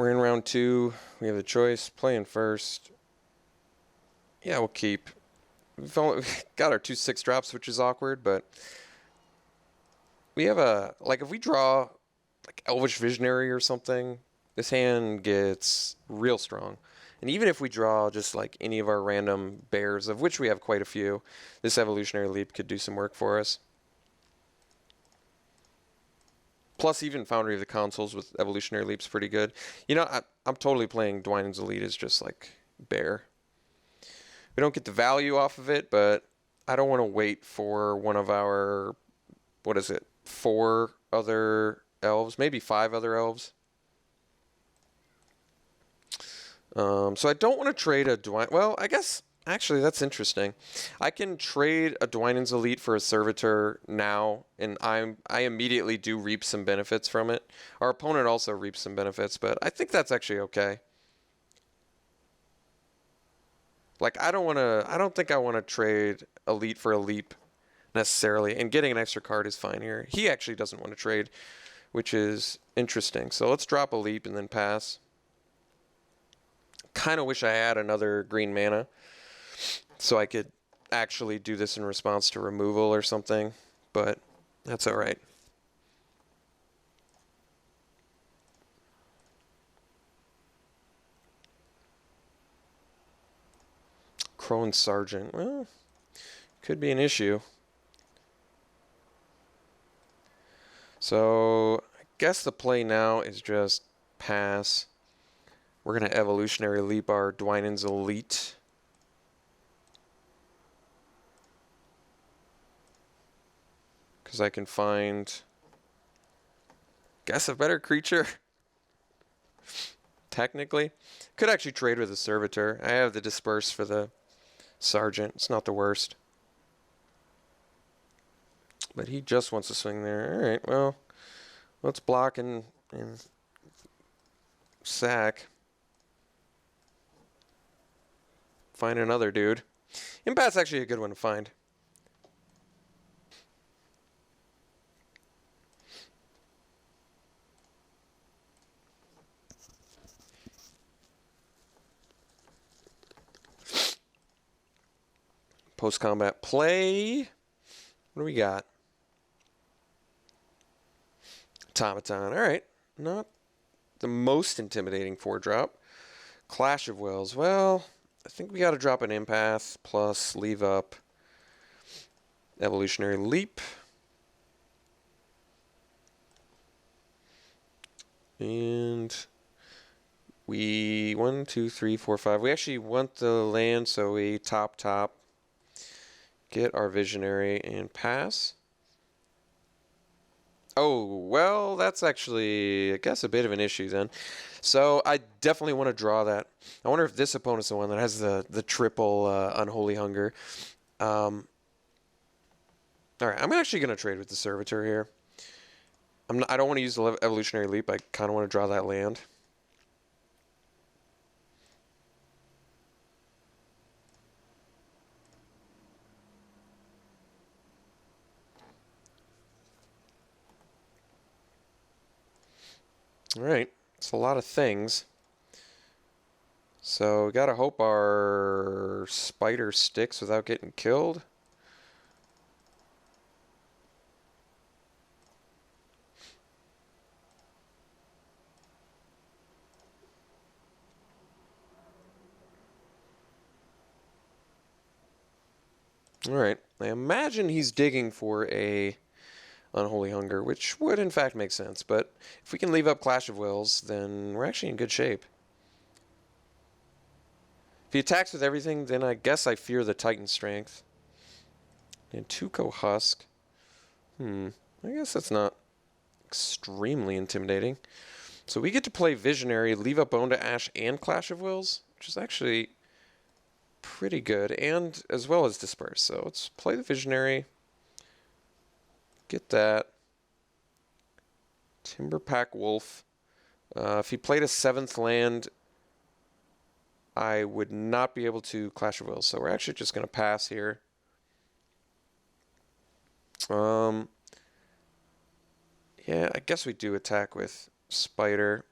We're in round 2. We have the choice. Playing first. Yeah, we'll keep. We've got our 2 6-drops, which is awkward, but we have a, like, if we draw like Elvish Visionary or something, this hand gets real strong. And even if we draw just like any of our random bears, of which we have quite a few, this Evolutionary Leap could do some work for us. Plus, even Foundry of the Consoles with Evolutionary Leap's pretty good. You know, I'm totally playing Dwynen's Elite as just like bear. We don't get the value off of it, but I don't want to wait for one of our, what is it, 4 other elves, maybe 5 other elves. So I don't want to trade a Dwynen. Well, I guess, actually, that's interesting. I can trade a Dwynen's Elite for a Servitor now, and I immediately do reap some benefits from it. Our opponent also reaps some benefits, but I think that's actually okay. Like, I don't think I want to trade Elite for a Leap necessarily, and getting an extra card is fine here. He actually doesn't want to trade, which is interesting. So let's drop a Leap and then pass. Kind of wish I had another green mana so I could actually do this in response to removal or something, but that's all right. Crone Sergeant, well, could be an issue. So I guess the play now is just pass. We're going to Evolutionary Leap our Dwynen's Elite. Because I can find, guess, a better creature. Technically. Could actually trade with a Servitor. I have the Disperse for the Sergeant. It's not the worst. But he just wants to swing there. Alright, well, let's block and sack. Find another dude. Impasse actually a good one to find. Post-combat play. What do we got? Automaton. Alright. Not the most intimidating 4-drop. Clash of Wills. Well, I think we got to drop an Impasse plus leave up Evolutionary Leap. And we 1, 2, 3, 4, 5. We actually want the land, so we top. Get our Visionary and pass. Oh, well, that's actually, I guess, a bit of an issue then. So I definitely want to draw that. I wonder if this opponent's the one that has the triple Unholy Hunger. All right, I'm actually going to trade with the Servitor here. I don't want to use the Evolutionary Leap. I kind of want to draw that land. All right, it's a lot of things. So we gotta hope our spider sticks without getting killed. All right, I imagine he's digging for a Unholy Hunger, which would in fact make sense. But if we can leave up Clash of Wills, then we're actually in good shape. If he attacks with everything, then I guess I fear the Titan Strength. And Tuco Husk. I guess that's not extremely intimidating. So we get to play Visionary, leave up Bone to Ash and Clash of Wills, which is actually pretty good, and as well as Disperse. So let's play the Visionary. Get that. Timberpack Wolf. If he played a 7th land, I would not be able to Clash of Wills. So we're actually just going to pass here. Yeah, I guess we do attack with Spider.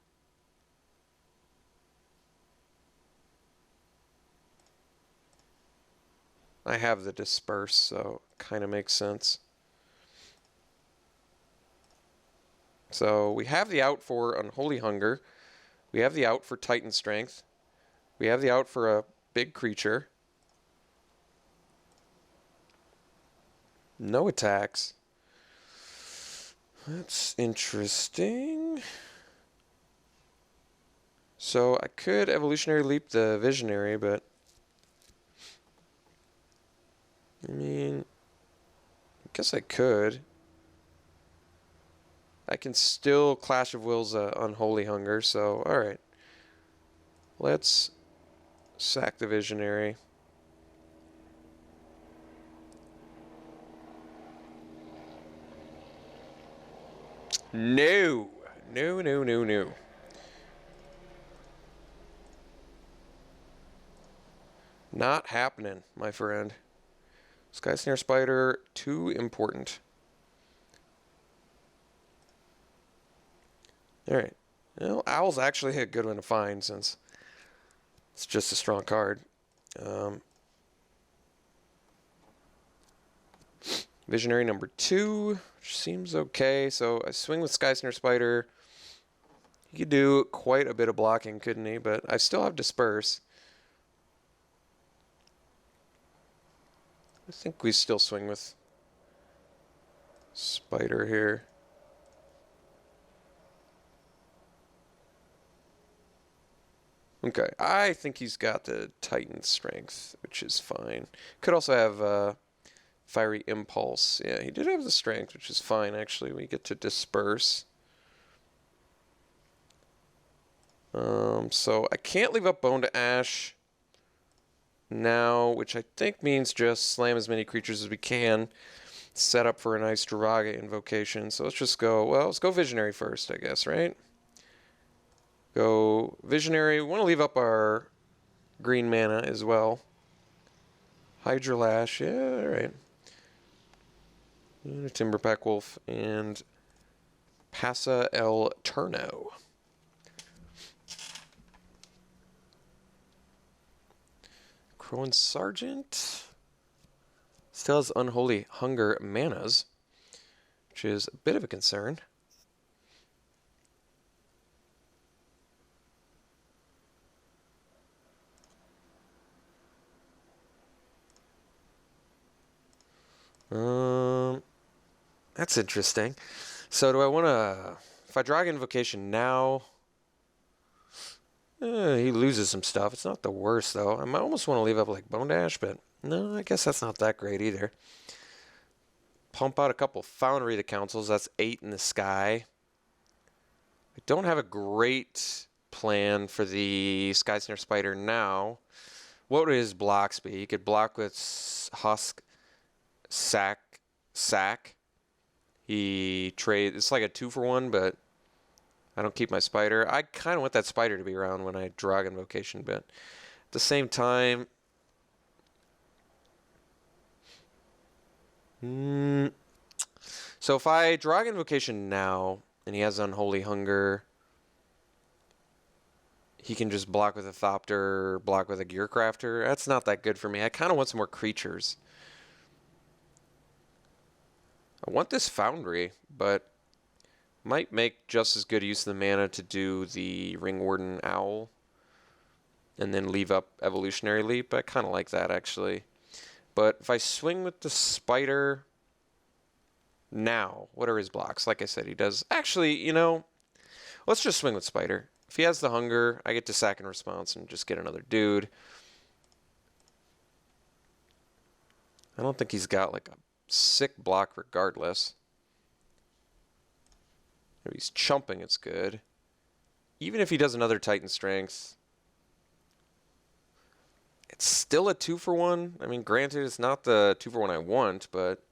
I have the disperse, so kind of makes sense. So we have the out for Unholy Hunger. We have the out for Titan Strength. We have the out for a big creature. No attacks. That's interesting. So I could Evolutionary Leap the Visionary, but I mean, I guess I could. I can still Clash of Wills Unholy Hunger, so alright. Let's sack the Visionary. No! No, no, no, no. Not happening, my friend. Sky Snare Spider, too important. Alright. Well, Owl's actually a good one to find since it's just a strong card. Visionary number 2, which seems okay. So I swing with Sky Snare Spider. He could do quite a bit of blocking, couldn't he? But I still have Disperse. I think we still swing with Spider here. Okay, I think he's got the Titan Strength, which is fine. Could also have Fiery Impulse. Yeah, he did have the Strength, which is fine, actually. We get to Disperse. So I can't leave up Bone to Ash now, which I think means just slam as many creatures as we can. Set up for a nice Draga invocation. So let's just go, well, let's go Visionary first, I guess, right? Go Visionary. We want to leave up our green mana as well. Hydra Lash, yeah, alright. Timberpack Wolf and Passa El Turno. Crowan Sergeant still has Unholy Hunger manas, which is a bit of a concern. That's interesting. So do I want to... If I drag Invocation now... he loses some stuff. It's not the worst, though. I might almost want to leave up, like, Bone Dash, but... No, I guess that's not that great, either. Pump out a couple Foundry the Councils. That's 8 in the sky. I don't have a great plan for the Sky Snare Spider now. What would his blocks be? He could block with Husk, Sack. He trade. It's like a 2-for-1, but I don't keep my Spider. I kind of want that Spider to be around when I draw Invocation, but at the same time, so if I draw Invocation now and he has Unholy Hunger, he can just block with a Thopter, block with a Gearcrafter. That's not that good for me. I kind of want some more creatures. I want this Foundry, but might make just as good use of the mana to do the Ring Warden Owl and then leave up Evolutionary Leap. I kind of like that, actually. But if I swing with the Spider now, what are his blocks? Like I said, he does... Actually, you know, let's just swing with Spider. If he has the Hunger, I get to sack in response and just get another dude. I don't think he's got, like, a sick block regardless. If he's chumping, it's good. Even if he does another Titan Strength, it's still a 2-for-1. I mean, granted, it's not the 2-for-1 I want, but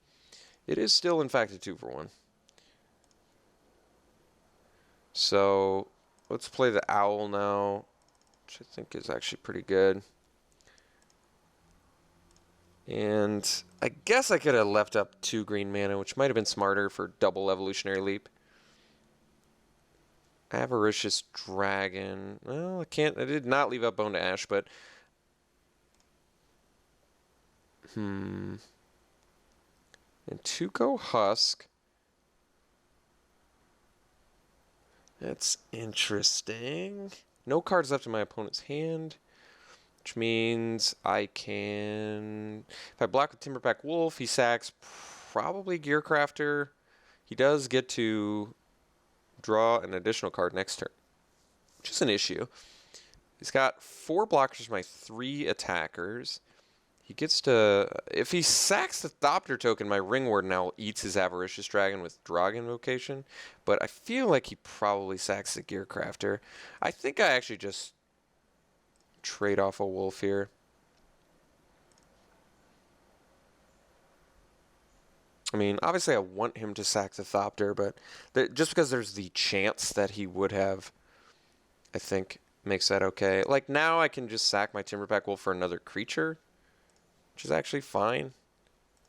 it is still, in fact, a 2-for-1. So let's play the Owl now, which I think is actually pretty good. And I guess I could have left up 2 green mana, which might have been smarter for double Evolutionary Leap. Avaricious Dragon. Well, I did not leave up Bone to Ash, but... And 2 go Husk. That's interesting. No cards left in my opponent's hand, which means I can... If I block with Timberback Wolf, he sacks probably Gearcrafter. He does get to draw an additional card next turn, which is an issue. He's got 4 blockers, my 3 attackers. He gets to... If he sacks the Thopter token, my Ring Warden now eats his Avaricious Dragon with Drog Invocation. But I feel like he probably sacks the Gearcrafter. I think I actually just trade off a Wolf here. I mean, obviously I want him to sack the Thopter, but just because there's the chance that he would have, I think, makes that okay. Like, now I can just sack my Timberback Wolf for another creature, which is actually fine.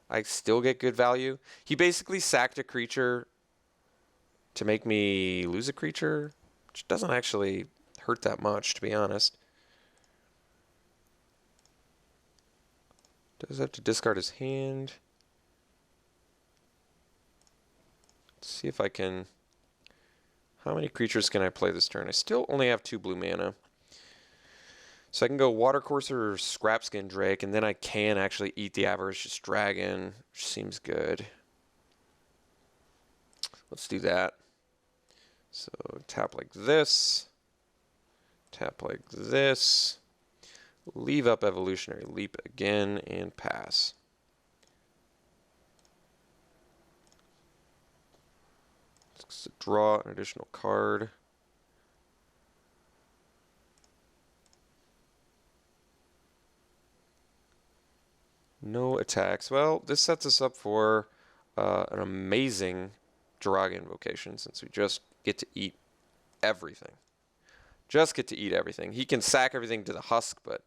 I still get good value. He basically sacked a creature to make me lose a creature, which doesn't actually hurt that much, to be honest. Does have to discard his hand. Let's see if I can... How many creatures can I play this turn? I still only have 2 blue mana. So I can go Watercourser or Scrapskin Drake, and then I can actually eat the Avaricious Dragon, which seems good. Let's do that. So tap like this. Tap like this. Leave up Evolutionary Leap again, and pass. Let's draw an additional card. No attacks. Well, this sets us up for an amazing Drog Invocation, since we just get to eat everything. Just get to eat everything. He can sack everything to the Husk, but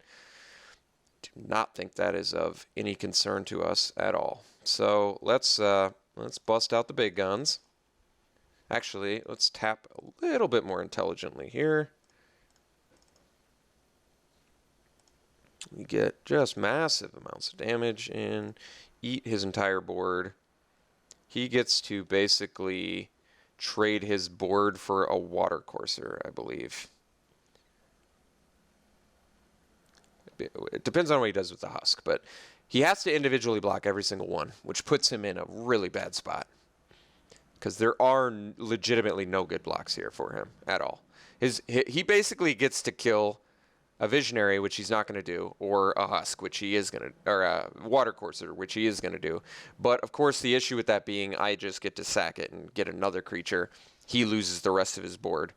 do not think that is of any concern to us at all. So let's bust out the big guns. Actually, let's tap a little bit more intelligently here. We get just massive amounts of damage and eat his entire board. He gets to basically trade his board for a Watercourser, I believe. It depends on what he does with the Husk, but he has to individually block every single one, which puts him in a really bad spot. Because there are legitimately no good blocks here for him at all. He basically gets to kill a Visionary, which he's not going to do, or a Husk, which he is going to, or a Watercourser, which he is going to do. But of course, the issue with that being, I just get to sack it and get another creature. He loses the rest of his board.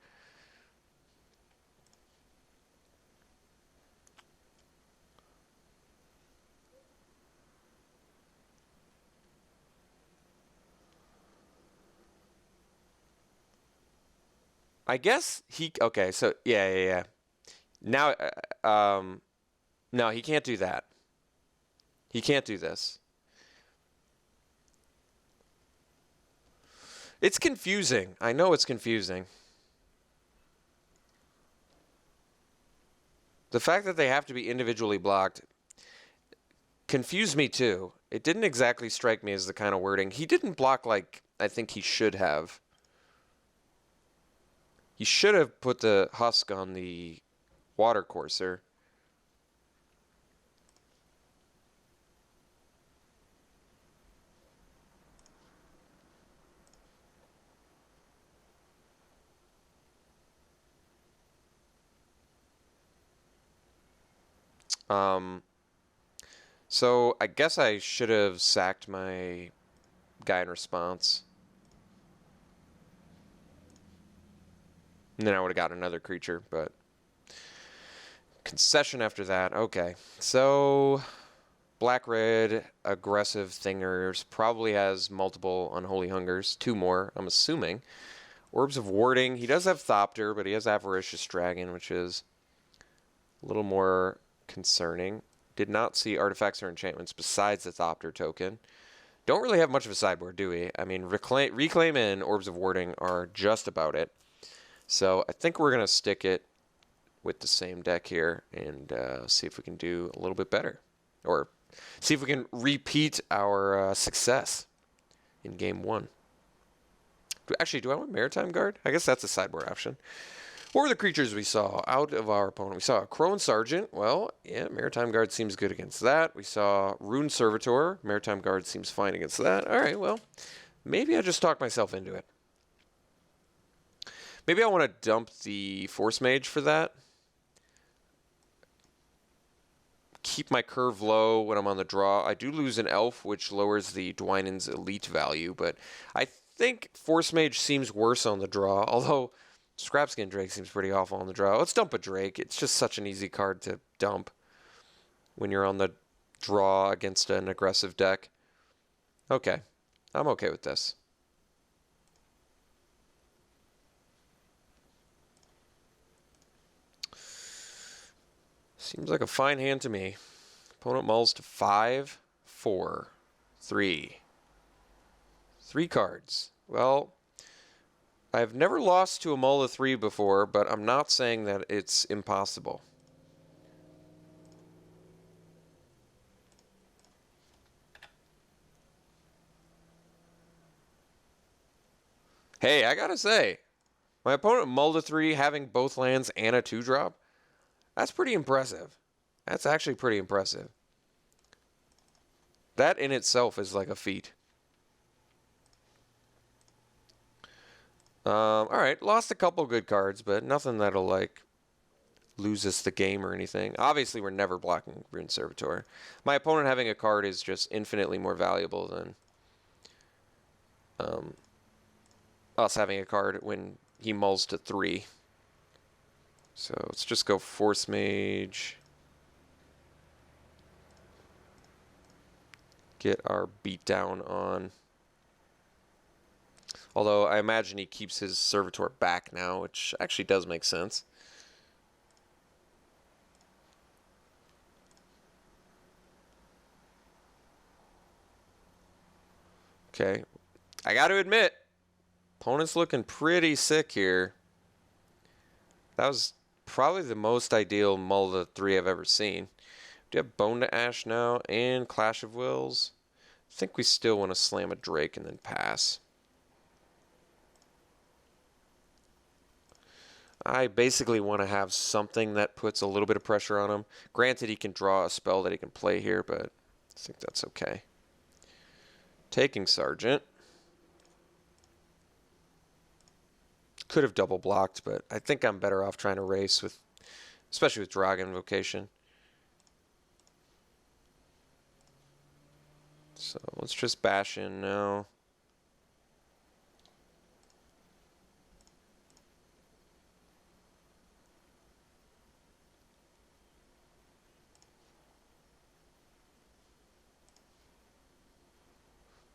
I guess he, okay, so yeah. Now, no, he can't do that. He can't do this. It's confusing. I know it's confusing. The fact that they have to be individually blocked confused me too. It didn't exactly strike me as the kind of wording. He didn't block like I think he should have. He should have put the Husk on the Watercourser. So I guess I should have sacked my guy in response. And then I would have got another creature, but concession after that. Okay. So black-red aggressive thingers probably has multiple Unholy Hungers. 2 more, I'm assuming. Orbs of Warding. He does have Thopter, but he has Avaricious Dragon, which is a little more concerning. Did not see artifacts or enchantments besides the Thopter token. Don't really have much of a sideboard, do we? I mean, Reclaim and Orbs of Warding are just about it. So I think we're going to stick it with the same deck here and see if we can do a little bit better. Or see if we can repeat our success in game 1. Actually, do I want Maritime Guard? I guess that's a sideboard option. What were the creatures we saw out of our opponent? We saw a Crone Sergeant. Well, yeah, Maritime Guard seems good against that. We saw Rune Servitor. Maritime Guard seems fine against that. All right, well, maybe I just talked myself into it. Maybe I want to dump the Force Mage for that. Keep my curve low when I'm on the draw. I do lose an Elf, which lowers the Dwynen's elite value, but I think Force Mage seems worse on the draw, although Scrapskin Drake seems pretty awful on the draw. Let's dump a Drake. It's just such an easy card to dump when you're on the draw against an aggressive deck. Okay, I'm okay with this. Seems like a fine hand to me. Opponent mulls to 5, 4, 3. 3 cards. Well, I've never lost to a mull of 3 before, but I'm not saying that it's impossible. Hey, I gotta say, my opponent mulled a 3 having both lands and a 2-drop. That's pretty impressive. That's actually pretty impressive. That in itself is like a feat. Alright, lost a couple good cards, but nothing that'll, like, lose us the game or anything. Obviously, we're never blocking Rune Servitor. My opponent having a card is just infinitely more valuable than us having a card when he mulls to 3. So let's just go Force Mage. Get our beatdown on. Although I imagine he keeps his Servitor back now, which actually does make sense. Okay. I got to admit, opponent's looking pretty sick here. That was probably the most ideal mull of the 3 I've ever seen. Do you have Bone to Ash now and Clash of Wills? I think we still want to slam a Drake and then pass. I basically want to have something that puts a little bit of pressure on him. Granted, he can draw a spell that he can play here, but I think that's okay. Taking Sergeant. Could have double blocked, but I think I'm better off trying to race with, especially with Dragon Invocation. So let's just bash in now.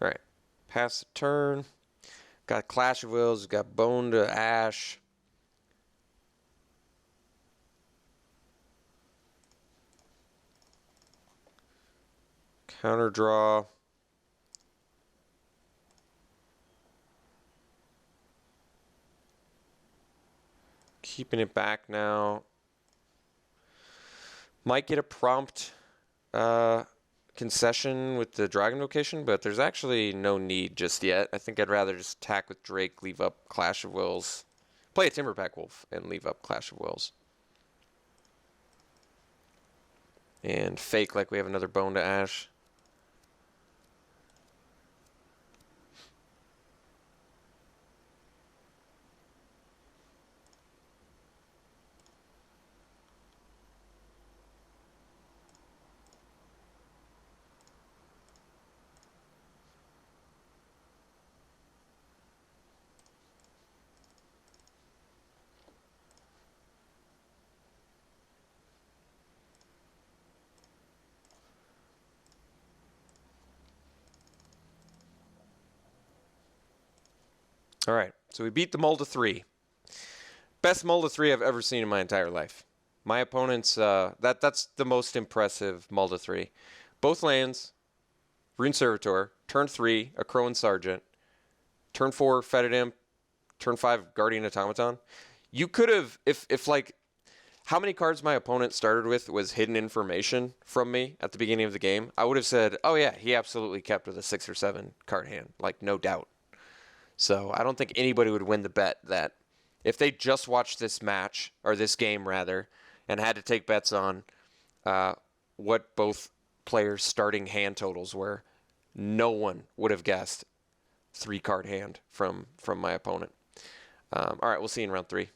All right, pass the turn. Got Clash of Wills, got Bone to Ash. Counter draw. Keeping it back now. Might get a prompt concession with the Dragon Vocation, but there's actually no need just yet. I think I'd rather just attack with Drake, leave up Clash of Wills, play a Timberpack Wolf, and leave up Clash of Wills. And fake like we have another Bone to Ash. All right, so we beat the mull to 3. Best mull to 3 I've ever seen in my entire life. My opponent's, that's the most impressive mull to 3. Both lands, Rune Servitor, turn 3, a Crone Sergeant, turn 4, Fetid Imp, turn 5, Guardian Automaton. You could have, if like, how many cards my opponent started with was hidden information from me at the beginning of the game, I would have said, oh yeah, he absolutely kept with a 6 or 7 card hand, like no doubt. So I don't think anybody would win the bet that if they just watched this match, or this game rather, and had to take bets on what both players' starting hand totals were, no one would have guessed 3 card hand from my opponent. All right, we'll see you in round 3.